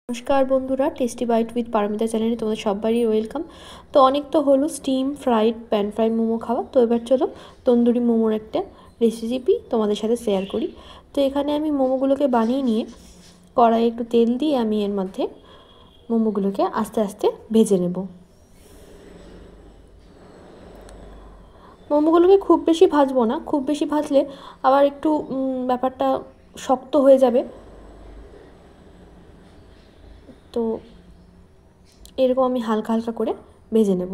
নমস্কার বন্ধুরা, tasty byte with Paromita চ্যানেলে তোমাদের সবারই ওয়েলকাম। তো অনেক তো হলো steam fried pan fry momo খাওয়া, তো এবার চলো তন্দুরি মোমোর একটা রেসিপি তোমাদের সাথে শেয়ার করি। তো এখানে আমি মোমোগুলোকে বানিয়ে নিয়ে কড়াইয়ে একটু তেল দিয়ে আমি এর মধ্যে মোমোগুলোকে আস্তে আস্তে ভেজে নেব। মোমোগুলোকে খুব বেশি ভাজবো না, খুব বেশি ভাজলে আবার একটু ব্যাপারটা শক্ত হয়ে যাবে। তো এরকম আমি হালকা হালকা করে ভেজে নেব।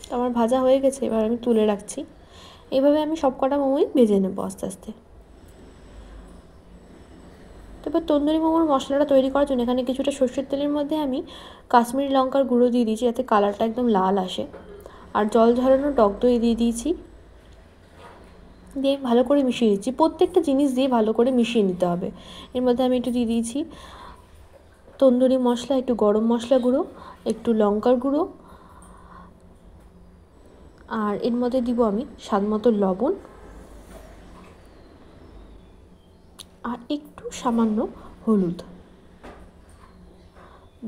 তো আমার ভাজা হয়ে গেছে, এবার আমি তুলে রাখছি। এইভাবে আমি সব কটা মোমোই ভেজে নেব আস্তে আস্তে। তো এবার তন্দুরি মোমোর মশলাটা তৈরি করার জন্য এখানে কিছুটা সর্ষের তেলের মধ্যে আমি কাশ্মীরি লঙ্কার গুঁড়ো দিয়ে দিয়েছি, যাতে কালারটা একদম লাল আসে। আর জল ঝরানো টক দই দিয়ে দিয়েছি, দিয়ে ভালো করে মিশিয়ে দিচ্ছি। প্রত্যেকটা জিনিস দিয়ে ভালো করে মিশিয়ে নিতে হবে। এর মধ্যে আমি একটু দিয়ে দিয়েছি তন্দুরি মশলা, একটু গরম মশলা গুঁড়ো, একটু লঙ্কার গুঁড়ো, আর এর মধ্যে দিব আমি স্বাদ মতো লবণ আর একটু সামান্য হলুদ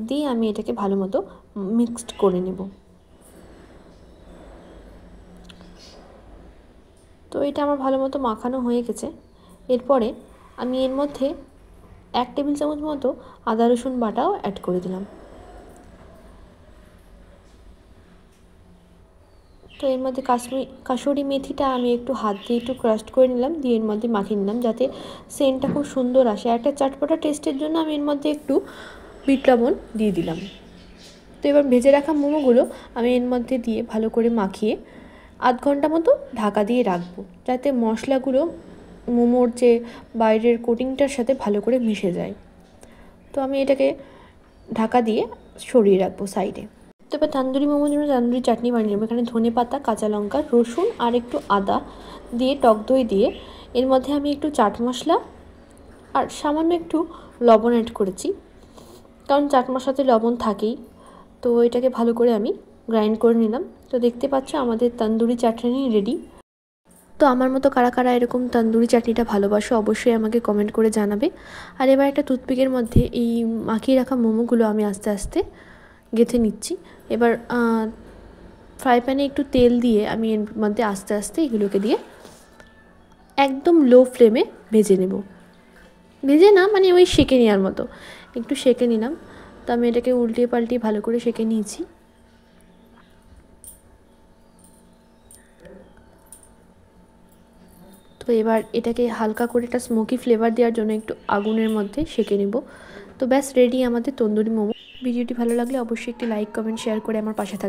দিয়ে আমি এটাকে ভালো মতো মিক্সড করে নেব। তো এটা আমার ভালো মতো মাখানো হয়ে গেছে। এরপরে আমি এর মধ্যে 1 টেবিল চামচ মতো আদা রসুন বাটাও অ্যাড করে দিলাম। তো এর মধ্যে কাসুরি মেথিটা আমি একটু হাত দিয়ে একটু ক্রাস্ট করে নিলাম, দিয়ে এর মধ্যে মাখিয়ে নিলাম যাতে সেন্টটা খুব সুন্দর আসে। একটা চটপটা টেস্টের জন্য আমি এর মধ্যে একটু বিট লবণ দিয়ে দিলাম। তো এবার ভেজে রাখা মোমোগুলো আমি এর মধ্যে দিয়ে ভালো করে মাখিয়ে আধ ঘন্টা মতো ঢাকা দিয়ে রাখবো, যাতে মশলাগুলো মোমোর যে বাইরের কোটিংটার সাথে ভালো করে মিশে যায়। তো আমি এটাকে ঢাকা দিয়ে সরিয়ে রাখবো সাইডে। তো এবার তান্দুরি মোমোর জন্য তান্দুরি চাটনি বানিয়ে নেবো। এখানে ধনে পাতা, কাঁচা লঙ্কা, রসুন আর একটু আদা দিয়ে টক দই দিয়ে এর মধ্যে আমি একটু চাট মশলা আর সামান্য একটু লবণ অ্যাড করেছি, কারণ চাট মশলাতে লবণ থাকেই। তো এটাকে ভালো করে আমি গ্রাইন্ড করে নিলাম। তো দেখতে পাচ্ছ আমাদের তন্দুরি চাটনি রেডি। তো আমার মতো কারা কারা এরকম তন্দুরি চাটনিটা ভালোবাসো অবশ্যই আমাকে কমেন্ট করে জানাবে। আর এবার একটা টুথপিকের মধ্যে এই মাখিয়ে রাখা মোমোগুলো আমি আস্তে আস্তে গেঁথে নিচ্ছি। এবার ফ্রাই প্যানে একটু তেল দিয়ে আমি এর মধ্যে আস্তে আস্তে এগুলোকে দিয়ে একদম লো ফ্লেমে ভেজে নেব। ভেজে না, মানে ওই সেঁকে নেওয়ার মতো একটু সেঁকে নিলাম। তো আমি এটাকে উল্টিয়ে পাল্টিয়ে ভালো করে সেঁকে নিয়েছি। তো এবার এটাকে হালকা করে একটা স্মোকি ফ্লেভার দেওয়ার জন্য একটু আগুনের মধ্যে সেঁকে নেব। তো ব্যাস রেডি আমাদের তন্দুরি মোমো। ভিডিওটি ভালো লাগলে অবশ্যই একটি লাইক, কমেন্ট, শেয়ার করে আমার পাশে থাকবে।